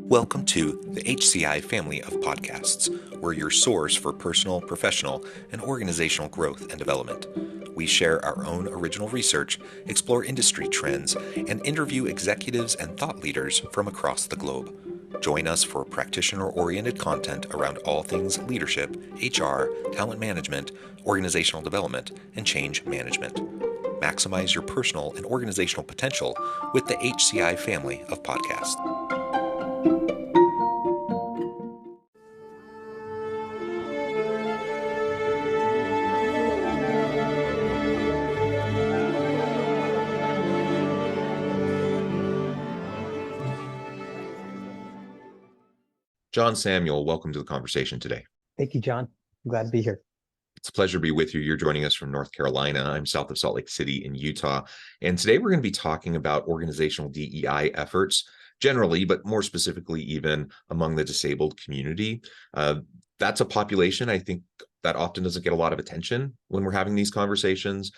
Welcome to the HCI family of podcasts. We're your source for personal, professional, and organizational growth and development. We share our own original research, explore industry trends, and interview executives and thought leaders from across the globe. Join us for practitioner-oriented content around all things leadership, HR, talent management, organizational development, and change management. Maximize your personal and organizational potential with the HCI family of podcasts. John Samuel, welcome to the conversation today. Thank you, John. I'm glad to be here. It's a pleasure to be with you. You're joining us from North Carolina. I'm south of Salt Lake City in Utah. And today we're going to be talking about organizational DEI efforts generally, but more specifically even among the disabled community. That's a population, I think, that often doesn't get a lot of attention when we're having these conversations.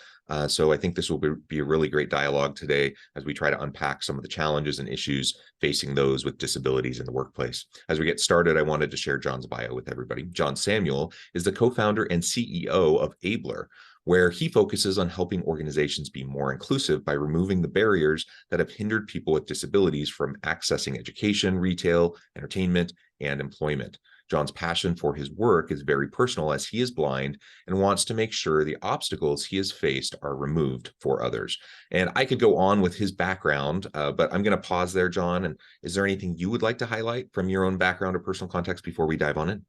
So I think this will be a really great dialogue today as we try to unpack some of the challenges and issues facing those with disabilities in the workplace. As we get started, I wanted to share John's bio with everybody. John Samuel is the co-founder and CEO of Abler, where he focuses on helping organizations be more inclusive by removing the barriers that have hindered people with disabilities from accessing education, retail, entertainment, and employment. John's passion for his work is very personal as he is blind and wants to make sure the obstacles he has faced are removed for others. And I could go on with his background, but I'm going to pause there, John. And is there anything you would like to highlight from your own background or personal context before we dive on in?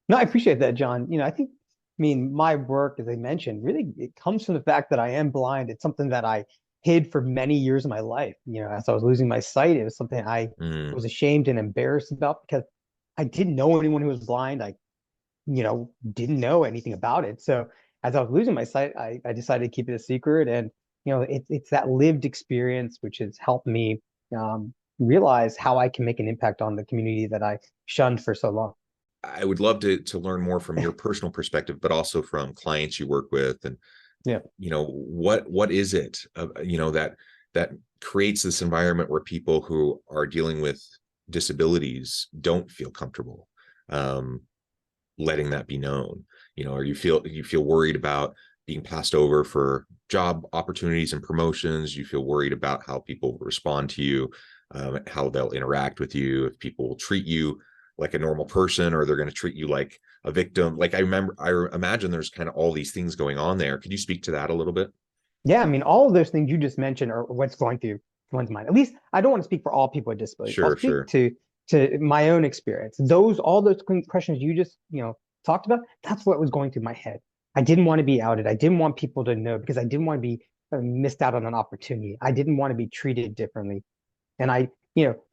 No, I appreciate that, John. My work, as I mentioned, really it comes from the fact that I am blind. It's something that I hid for many years of my life. As I was losing my sight, it was something I was ashamed and embarrassed about because I didn't know anyone who was blind. I, didn't know anything about it. So as I was losing my sight, I decided to keep it a secret. And, it's that lived experience which has helped me realize how I can make an impact on the community that I shunned for so long. I would love to learn more from your personal perspective, but also from clients you work with. And, what is it, that creates this environment where people who are dealing with disabilities don't feel comfortable letting that be known, or you feel worried about being passed over for job opportunities and promotions. You feel worried about how people respond to you, how they'll interact with you, if people will treat you like a normal person or they're going to treat you like a victim. Like I imagine there's kind of all these things going on there. Could you speak to that a little bit? Yeah, all of those things you just mentioned are what's going through one's mind. At least I don't want to speak for all people with disabilities. Sure, I'll speak to my own experience. All those questions you just talked about, that's what was going through my head. I didn't want to be outed. I didn't want people to know because I didn't want to be missed out on an opportunity. I didn't want to be treated differently. And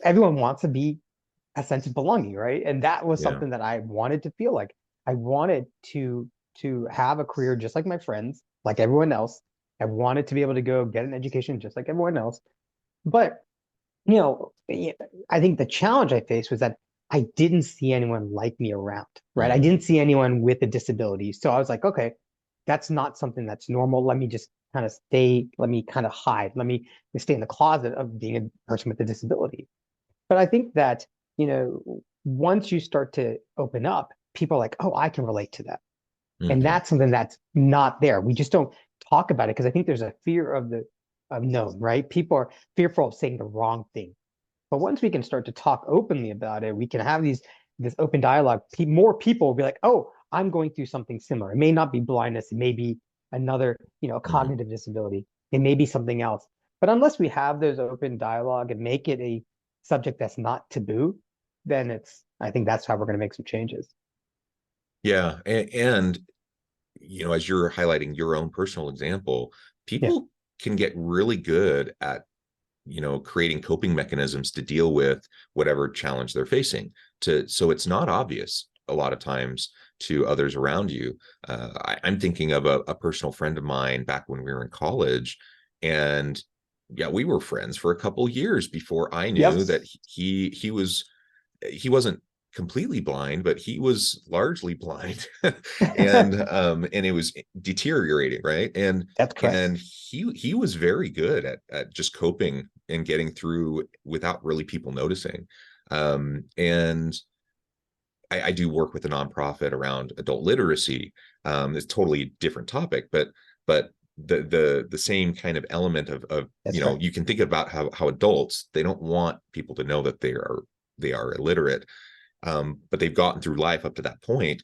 everyone wants to be a sense of belonging, right? And that was something that I wanted to feel like. I wanted to have a career just like my friends, like everyone else. I wanted to be able to go get an education just like everyone else. But, I think the challenge I faced was that I didn't see anyone like me around, right? I didn't see anyone with a disability. So I was like, okay, that's not something that's normal. Let me just kind of hide. Let me stay in the closet of being a person with a disability. But I think that, once you start to open up, people are like, oh, I can relate to that. And that's something that's not there. We just don't talk about it because I think there's a fear of the unknown, right? People are fearful of saying the wrong thing. But once we can start to talk openly about it, we can have this open dialogue. More people will be like, oh, I'm going through something similar. It may not be blindness. It may be another, cognitive disability. It may be something else. But unless we have those open dialogue and make it a subject that's not taboo, then I think that's how we're going to make some changes. Yeah. And as you're highlighting your own personal example, people can get really good at creating coping mechanisms to deal with whatever challenge they're facing, so it's not obvious a lot of times to others around you. I'm thinking of a personal friend of mine back when we were in college, and we were friends for a couple years before I knew that he wasn't completely blind, but he was largely blind. and it was deteriorating, right? And that's correct. And he was very good at just coping and getting through without really people noticing. And I do work with a nonprofit around adult literacy. It's totally a different topic, but the same kind of element of That's right. you can think about how adults, they don't want people to know that they are illiterate, but they've gotten through life up to that point,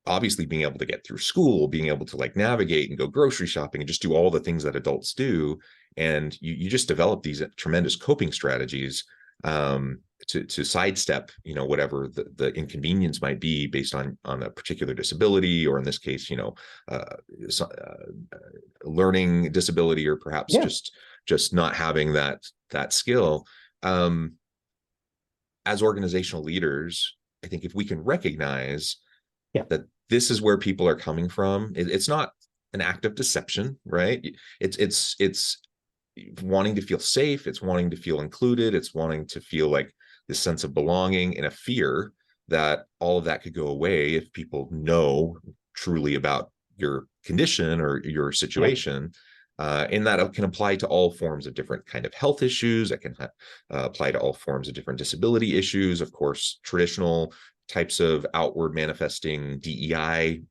obviously being able to get through school, being able to like navigate and go grocery shopping and just do all the things that adults do. And you just develop these tremendous coping strategies to sidestep, whatever the inconvenience might be based on a particular disability, or in this case, learning disability, or perhaps Yeah. just not having that skill. As organizational leaders, I think if we can recognize that this is where people are coming from, it's not an act of deception, right? It's wanting to feel safe, it's wanting to feel included, it's wanting to feel like this sense of belonging, and a fear that all of that could go away if people know truly about your condition or your situation. And that can apply to all forms of different kind of health issues. That can apply to all forms of different disability issues. Of course, traditional types of outward manifesting DEI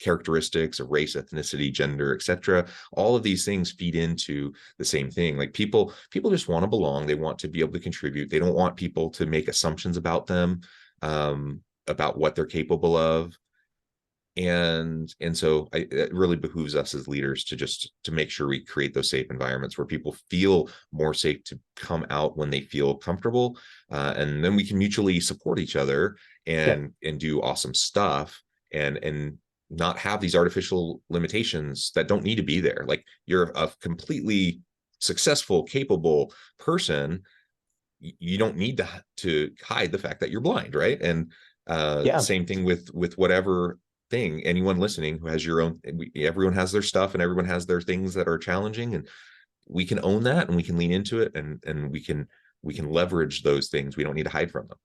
characteristics of race, ethnicity, gender, etc. All of these things feed into the same thing. Like people just want to belong. They want to be able to contribute. They don't want people to make assumptions about them, about what they're capable of. And so it really behooves us as leaders to make sure we create those safe environments where people feel more safe to come out when they feel comfortable, and then we can mutually support each other and do awesome stuff, and not have these artificial limitations that don't need to be there. Like, you're a completely successful, capable person. You don't need to hide the fact that you're blind, right? And same thing with whatever thing, anyone listening who has your own, everyone has their stuff and everyone has their things that are challenging, and we can own that and we can lean into it, and we can leverage those things. We don't need to hide from them.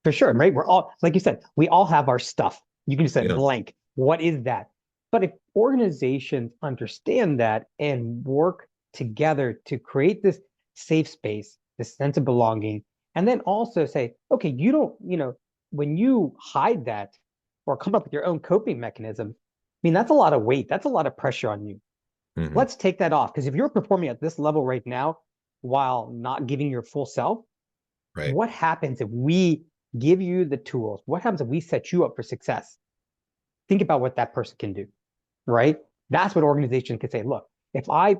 For sure, right? We're all, like you said, we all have our stuff. You can just say blank. What is that? But if organizations understand that and work together to create this safe space, this sense of belonging, and then also say, okay, you don't, when you hide that or come up with your own coping mechanism, I mean, that's a lot of weight. That's a lot of pressure on you. Let's take that off. Because if you're performing at this level right now while not giving your full self, what happens if we give you the tools? What happens if we set you up for success? Think about what that person can do, right? That's what organizations can say. Look, if I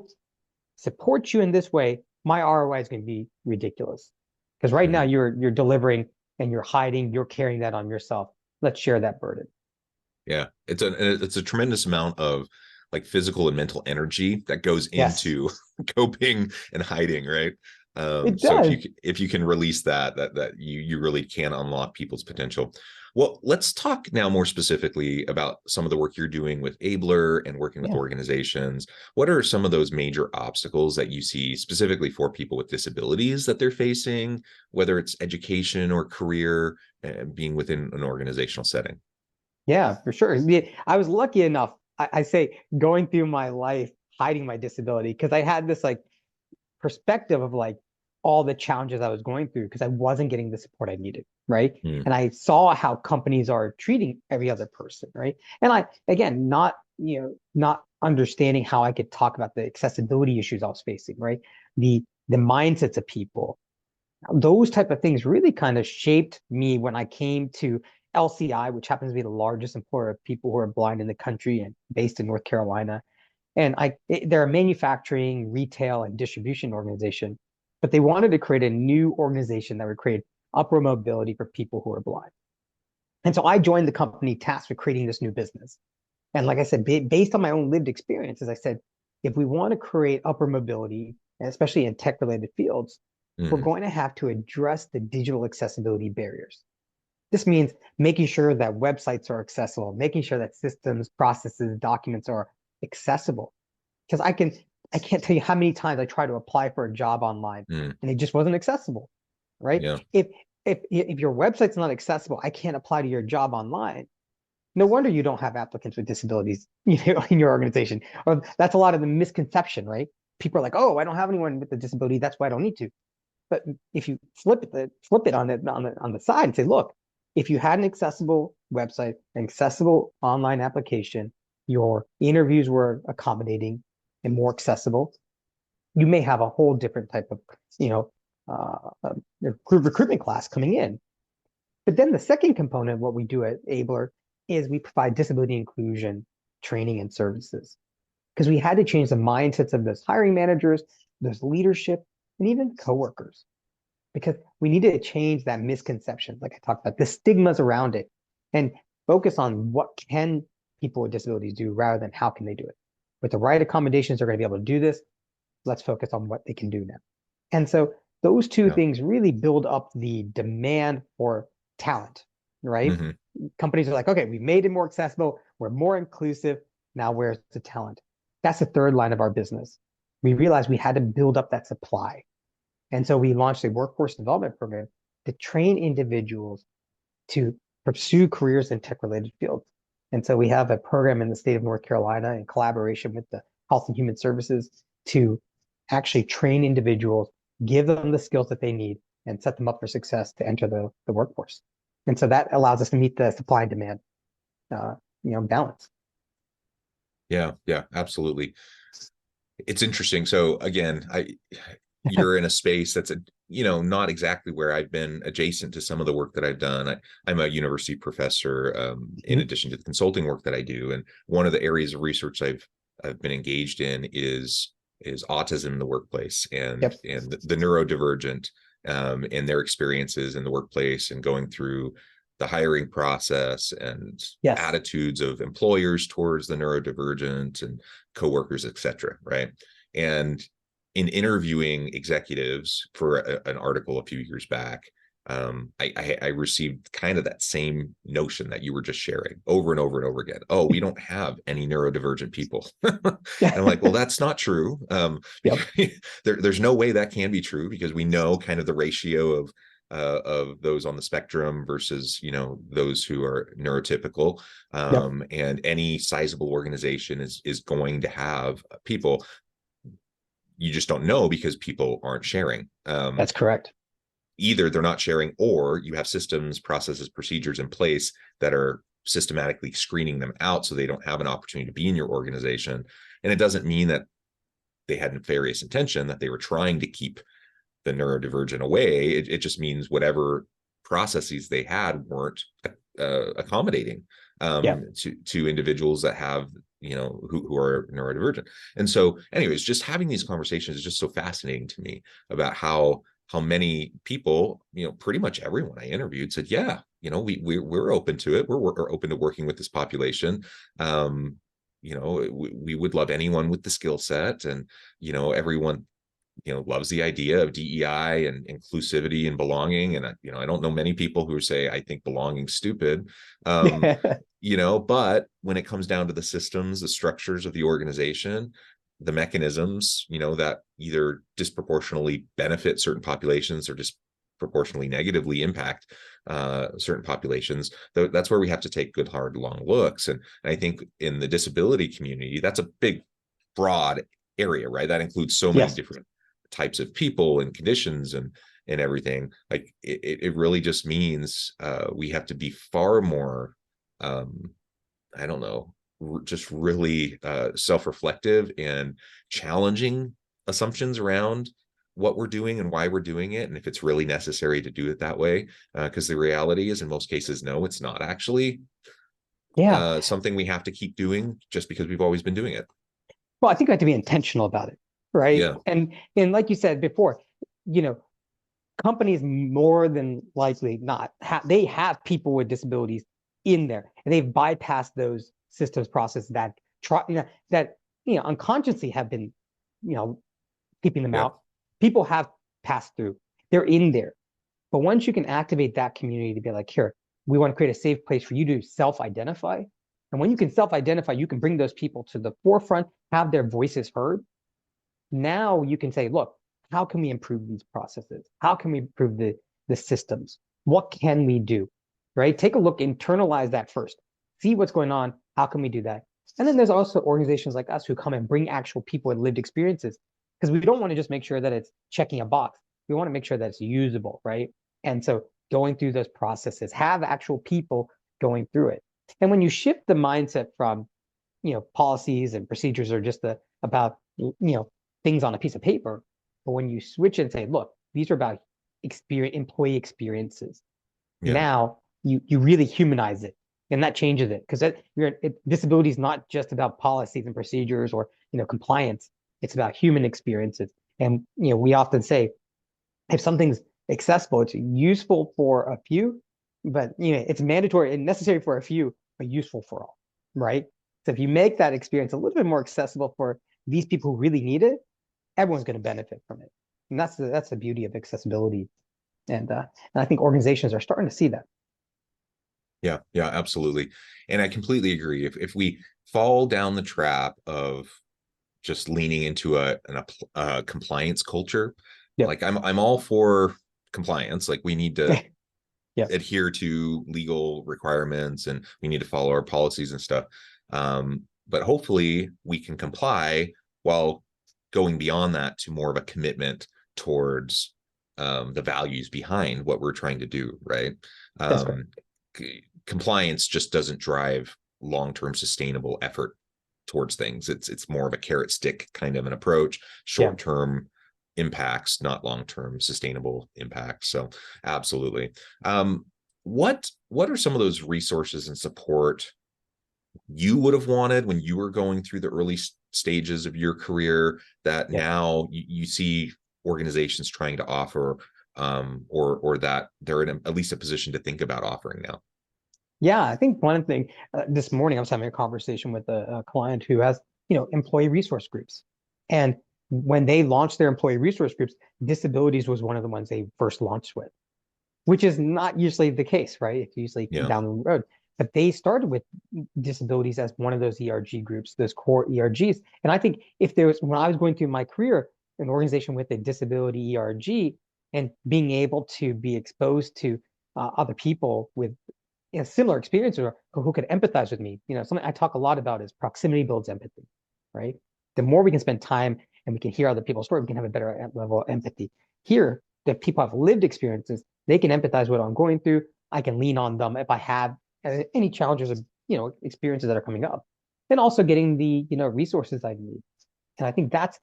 support you in this way, my ROI is going to be ridiculous. Because right now you're delivering and you're hiding, you're carrying that on yourself. Let's share that burden. Yeah, it's a tremendous amount of like physical and mental energy that goes into coping and hiding, right? So if you can release that you really can unlock people's potential. Well, let's talk now more specifically about some of the work you're doing with Abler and working with organizations. What are some of those major obstacles that you see specifically for people with disabilities that they're facing, whether it's education or career, being within an organizational setting? Yeah, for sure. I was lucky enough, I say, going through my life hiding my disability, because I had this like perspective of like all the challenges I was going through because I wasn't getting the support I needed, right? And I saw how companies are treating every other person, right? And I, again, not understanding how I could talk about the accessibility issues I was facing, right? The mindsets of people, those type of things really kind of shaped me when I came to LCI, which happens to be the largest employer of people who are blind in the country and based in North Carolina. And they're a manufacturing, retail, and distribution organization, but they wanted to create a new organization that would create upward mobility for people who are blind. And so I joined the company tasked with creating this new business. And like I said, based on my own lived experiences, I said, if we want to create upward mobility, especially in tech-related fields, we're going to have to address the digital accessibility barriers. This means making sure that websites are accessible, making sure that systems, processes, documents are accessible. Because I can't tell you how many times I tried to apply for a job online and it just wasn't accessible, right? If your website's not accessible, I can't apply to your job online. No wonder you don't have applicants with disabilities, in your organization. Or that's a lot of the misconception, right? People are like, oh, I don't have anyone with a disability, that's why I don't need to. But if you flip it on the side and say, look, if you had an accessible website, an accessible online application, your interviews were accommodating and more accessible, you may have a whole different type of, recruitment class coming in. But then the second component of what we do at Abler is we provide disability inclusion training and services, because we had to change the mindsets of those hiring managers, those leadership, and even coworkers, because we needed to change that misconception, like I talked about, the stigmas around it, and focus on what can people with disabilities do rather than how can they do it. With the right accommodations, they're going to be able to do this. Let's focus on what they can do now. And so those two things really build up the demand for talent, right? Mm-hmm. Companies are like, okay, we made it more accessible, we're more inclusive, now where's the talent? That's the third line of our business. We realized we had to build up that supply. And so we launched a workforce development program to train individuals to pursue careers in tech-related fields. And so we have a program in the state of North Carolina in collaboration with the Health and Human Services to actually train individuals, give them the skills that they need, and set them up for success to enter the workforce. And so that allows us to meet the supply and demand, balance. Yeah, absolutely. It's interesting. So again, you're in a space that's not exactly where I've been adjacent to some of the work that I've done. I'm a university professor, in addition to the consulting work that I do. And one of the areas of research I've been engaged in is autism in the workplace and the neurodivergent, and their experiences in the workplace and going through the hiring process and attitudes of employers towards the neurodivergent and coworkers, et cetera, right? And in interviewing executives for an article a few years back, I received kind of that same notion that you were just sharing over and over and over again. Oh, we don't have any neurodivergent people. And I'm like, well, that's not true. There's no way that can be true, because we know kind of the ratio of those on the spectrum versus those who are neurotypical, and any sizable organization is going to have people. You just don't know because people aren't sharing. That's correct. Either they're not sharing, or you have systems, processes, procedures in place that are systematically screening them out so they don't have an opportunity to be in your organization. And it doesn't mean that they had nefarious intention, that they were trying to keep the neurodivergent away. It just means whatever processes they had weren't accommodating to individuals that have who are neurodivergent. And so anyways, just having these conversations is just so fascinating to me about how many people, pretty much everyone I interviewed said, we're open to it. We're open to working with this population. We would love anyone with the skill set, and everyone loves the idea of DEI and inclusivity and belonging. And I don't know many people who say, I think belonging's stupid. But when it comes down to the systems, the structures of the organization, the mechanisms, that either disproportionately benefit certain populations or disproportionately negatively impact certain populations, that's where we have to take good, hard, long looks. And I think in the disability community, that's a big, broad area, right? That includes so many different types of people and conditions and everything. Like it really just means we have to be far more, just really self-reflective and challenging assumptions around what we're doing and why we're doing it, and if it's really necessary to do it that way. Because the reality is, in most cases, no, it's not actually something we have to keep doing just because we've always been doing it. Well, I think we have to be intentional about it, right? Yeah. And like you said before, companies more than likely they have people with disabilities in there, and they've bypassed those systems processes that unconsciously have been keeping them out. People have passed through, they're in there. But once you can activate that community to be like, here, we want to create a safe place for you to self-identify. And when you can self-identify, you can bring those people to the forefront, have their voices heard. Now you can say, look, how can we improve these processes? How can we improve the systems? What can we do? Right? Take a look, internalize that first. See what's going on. How can we do that? And then there's also organizations like us who come and bring actual people with lived experiences, because we don't want to just make sure that it's checking a box. we want to make sure that it's usable, right? And so going through those processes, have actual people going through it. And when you shift the mindset from, policies and procedures are just about, things on a piece of paper, but when you switch and say, look, these are about employee experiences. Yeah. Now you really humanize it, and that changes it, because disability is not just about policies and procedures or compliance. It's about human experiences. And we often say, if something's accessible, it's useful for a few, but it's mandatory and necessary for a few, but useful for all, right? So if you make that experience a little bit more accessible for these people who really need it, everyone's going to benefit from it. And that's the beauty of accessibility. And I think organizations are starting to see that. Yeah, absolutely. And I completely agree. If we fall down the trap of just leaning into a compliance culture, like I'm all for compliance. Like we need to adhere to legal requirements and we need to follow our policies and stuff. But hopefully we can comply while going beyond that to more of a commitment towards the values behind what we're trying to do, right? Compliance just doesn't drive long-term sustainable effort towards things. It's more of a carrot stick kind of an approach, short-term impacts, not long-term sustainable impacts. So absolutely. What are some of those resources and support you would have wanted when you were going through the early stages of your career that now you see organizations trying to offer, or that they're in at least a position to think about offering now? Yeah, I think one thing, this morning I was having a conversation with a client who has, employee resource groups. And when they launched their employee resource groups, disabilities was one of the ones they first launched with, which is not usually the case, right? It's usually down the road. But they started with disabilities as one of those ERG groups, those core ERGs. And I think when I was going through my career, an organization with a disability ERG and being able to be exposed to other people with similar experiences or who could empathize with me, something I talk a lot about is proximity builds empathy, right? The more we can spend time and we can hear other people's stories, we can have a better level of empathy. Here, the people have lived experiences, they can empathize with what I'm going through. I can lean on them if I have any challenges of experiences that are coming up, and also getting the resources I need. And I think that's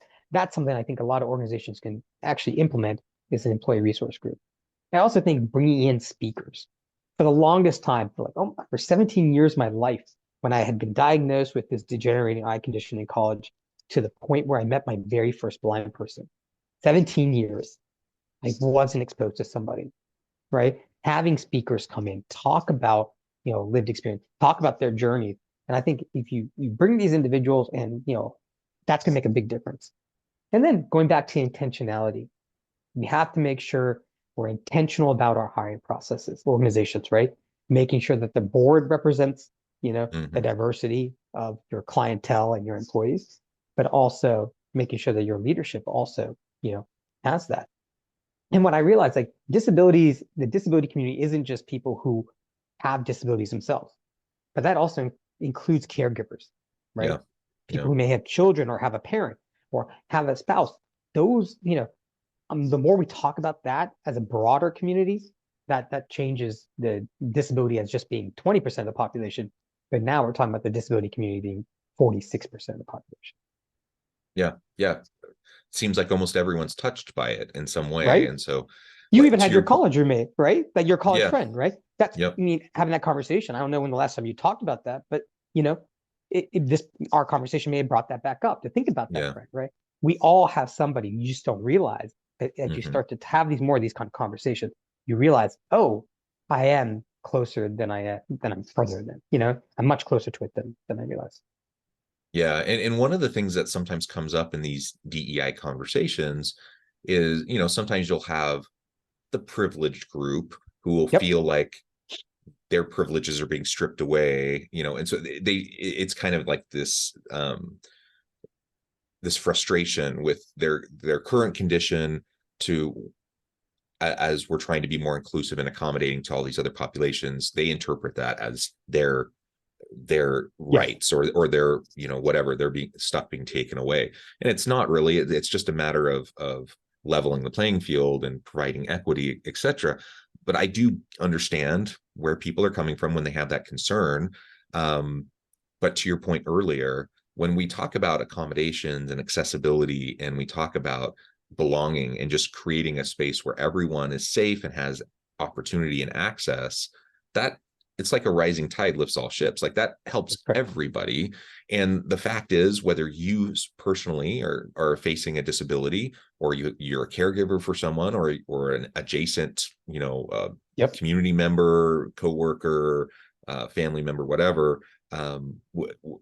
something I think a lot of organizations can actually implement, is an employee resource group. I also think bringing in speakers. For the longest time, for 17 years of my life, when I had been diagnosed with this degenerating eye condition in college, to the point where I met my very first blind person, 17 years, I wasn't exposed to somebody, right? Having speakers come in, talk about lived experience, talk about their journey. And I think if you bring these individuals and, that's going to make a big difference. And then going back to intentionality, we have to make sure we're intentional about our hiring processes, organizations, right? Making sure that the board represents, the diversity of your clientele and your employees, but also making sure that your leadership also, has that. And what I realized, like the disability community isn't just people who have disabilities themselves, but that also includes caregivers, right? People who may have children or have a parent or have a spouse. Those, the more we talk about that as a broader community, that changes the disability as just being 20% of the population. But now we're talking about the disability community being 46% of the population. Yeah. Seems like almost everyone's touched by it in some way. Right? And so you even had your college roommate, right? Like your college friend, right? That's having that conversation. I don't know when the last time you talked about that, but our conversation may have brought that back up to think about that friend, right? We all have somebody. You just don't realize that as you start to have more of these kind of conversations, you realize, oh, I am closer than I'm further than, I'm much closer to it than I realize. Yeah. And one of the things that sometimes comes up in these DEI conversations is, sometimes you'll have the privileged group who will feel like their privileges are being stripped away, and so it's kind of like this, this frustration with their current condition as we're trying to be more inclusive and accommodating to all these other populations. They interpret that as their rights or their, whatever, they're being taken away. And it's not really, it's just a matter of leveling the playing field and providing equity, et cetera. But I do understand where people are coming from when they have that concern. But to your point earlier, when we talk about accommodations and accessibility, and we talk about belonging and just creating a space where everyone is safe and has opportunity and access, that it's like a rising tide lifts all ships. Like that helps everybody. And the fact is, whether you personally are facing a disability, or you're a caregiver for someone, or an adjacent, community member, coworker, family member, whatever,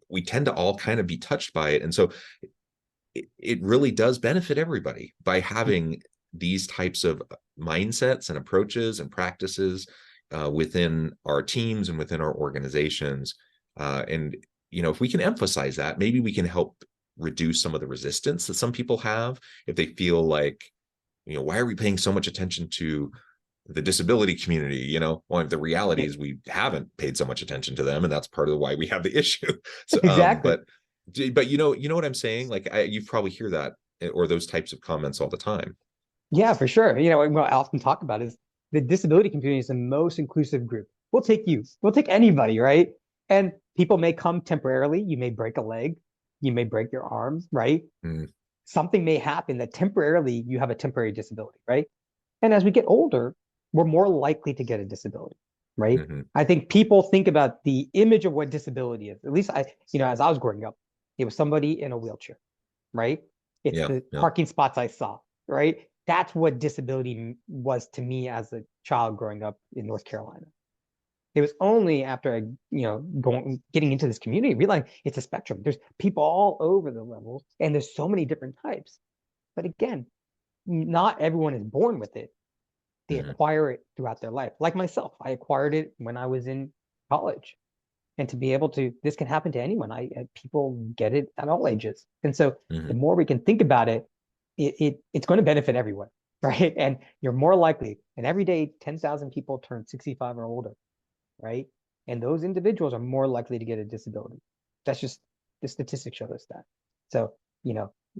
we tend to all kind of be touched by it. And so it really does benefit everybody by having these types of mindsets and approaches and practices within our teams and within our organizations. And, if we can emphasize that, maybe we can help reduce some of the resistance that some people have if they feel like, why are we paying so much attention to the disability community? Well, the reality is we haven't paid so much attention to them, and that's part of why we have the issue. So, exactly. But you know what I'm saying? Like you probably hear that or those types of comments all the time. Yeah, for sure. What I often talk about is the disability community is the most inclusive group. We'll take you. We'll take anybody, right? And people may come temporarily. You may break a leg. You may break your arm, right? Something may happen that temporarily you have a temporary disability, right? And as we get older, we're more likely to get a disability, right? I think people think about the image of what disability is. At least as I was growing up, it was somebody in a wheelchair, right? It's the parking spots I saw, right? That's what disability was to me as a child growing up in North Carolina. It was only after getting into this community, realizing it's a spectrum. There's people all over the levels, and there's so many different types. But again, not everyone is born with it. They acquire it throughout their life. Like myself, I acquired it when I was in college. And to be able to, this can happen to anyone. People get it at all ages. And so the more we can think about it, it's going to benefit everyone, right? And you're more likely, and every day 10,000 people turn 65 or older, right? And those individuals are more likely to get a disability. That's just, the statistics show us that. So,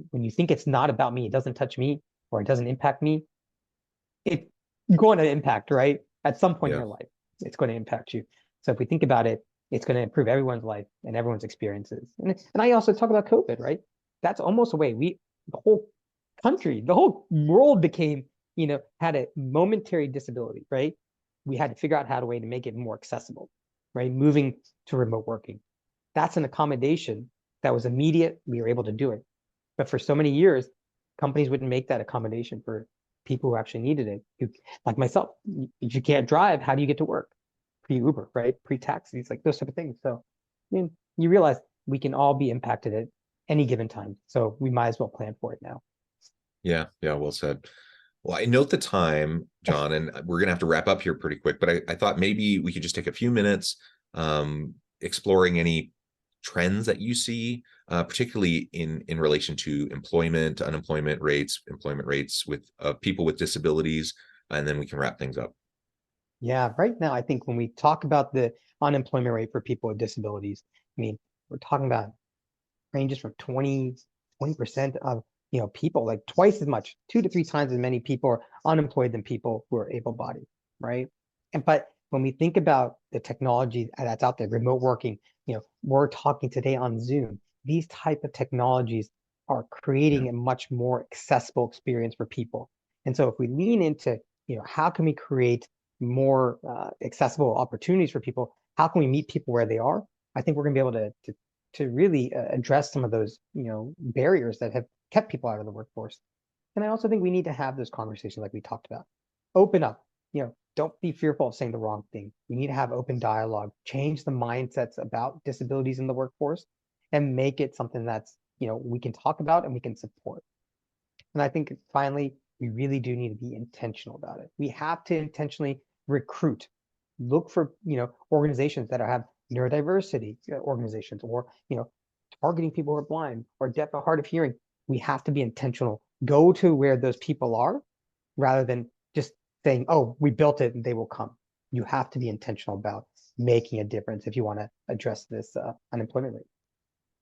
when you think it's not about me, it doesn't touch me, or it doesn't impact me, it's going to impact, right? At some point in your life, it's going to impact you. So if we think about it, it's going to improve everyone's life and everyone's experiences. And I also talk about COVID, right? That's almost a way the whole country, the whole world became, had a momentary disability, right? We had to figure out how to make it more accessible, right? Moving to remote working. That's an accommodation that was immediate. We were able to do it. But for so many years, companies wouldn't make that accommodation for people who actually needed it. Like myself, if you can't drive, how do you get to work? Pre-Uber, right? Pre-taxis, like those type of things. So, you realize we can all be impacted at any given time. So we might as well plan for it now. Yeah, well said. Well, I note the time, John, and we're going to have to wrap up here pretty quick, but I thought maybe we could just take a few minutes exploring any trends that you see, particularly in relation to employment, unemployment rates, employment rates with people with disabilities, and then we can wrap things up. Yeah, right now, I think when we talk about the unemployment rate for people with disabilities, we're talking about ranges from 20% of people, like twice as much, 2 to 3 times as many people are unemployed than people who are able-bodied, right? But when we think about the technology that's out there, remote working, we're talking today on Zoom. These type of technologies are creating a much more accessible experience for people. And so if we lean into, how can we create more accessible opportunities for people? How can we meet people where they are? I think we're going to be able to really address some of those, barriers that have kept people out of the workforce. And I also think we need to have those conversations like we talked about. Open up, don't be fearful of saying the wrong thing. We need to have open dialogue, change the mindsets about disabilities in the workforce, and make it something that's, we can talk about and we can support. And I think finally, we really do need to be intentional about it. We have to intentionally recruit, look for, organizations that have neurodiversity organizations, or, targeting people who are blind or deaf or hard of hearing. We have to be intentional. Go to where those people are rather than just saying, oh, we built it and they will come. You have to be intentional about making a difference if you want to address this unemployment rate.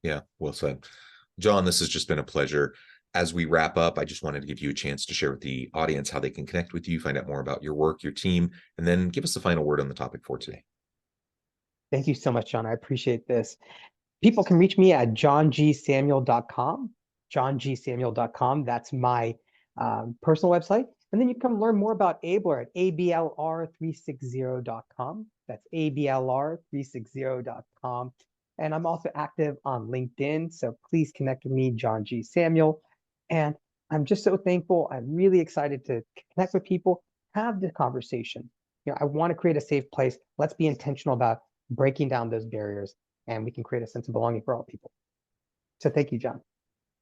Yeah, well said. John, this has just been a pleasure. As we wrap up, I just wanted to give you a chance to share with the audience how they can connect with you, find out more about your work, your team, and then give us the final word on the topic for today. Thank you so much, John. I appreciate this. People can reach me at johngsamuel.com, johngsamuel.com. That's my personal website. And then you can learn more about ABLR at ablr360.com. That's ablr360.com. And I'm also active on LinkedIn, so please connect with me, John G. Samuel. And I'm just so thankful. I'm really excited to connect with people, have the conversation. I want to create a safe place. Let's be intentional about breaking down those barriers, and we can create a sense of belonging for all people. So thank you, John.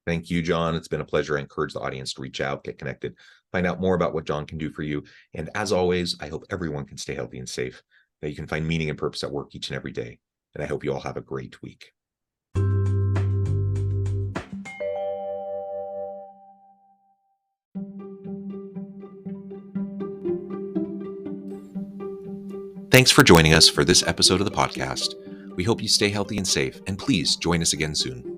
Thank you, John. It's been a pleasure. I encourage the audience to reach out, get connected, find out more about what John can do for you. And as always, I hope everyone can stay healthy and safe, that you can find meaning and purpose at work each and every day. And I hope you all have a great week. Thanks for joining us for this episode of the podcast. We hope you stay healthy and safe, and please join us again soon.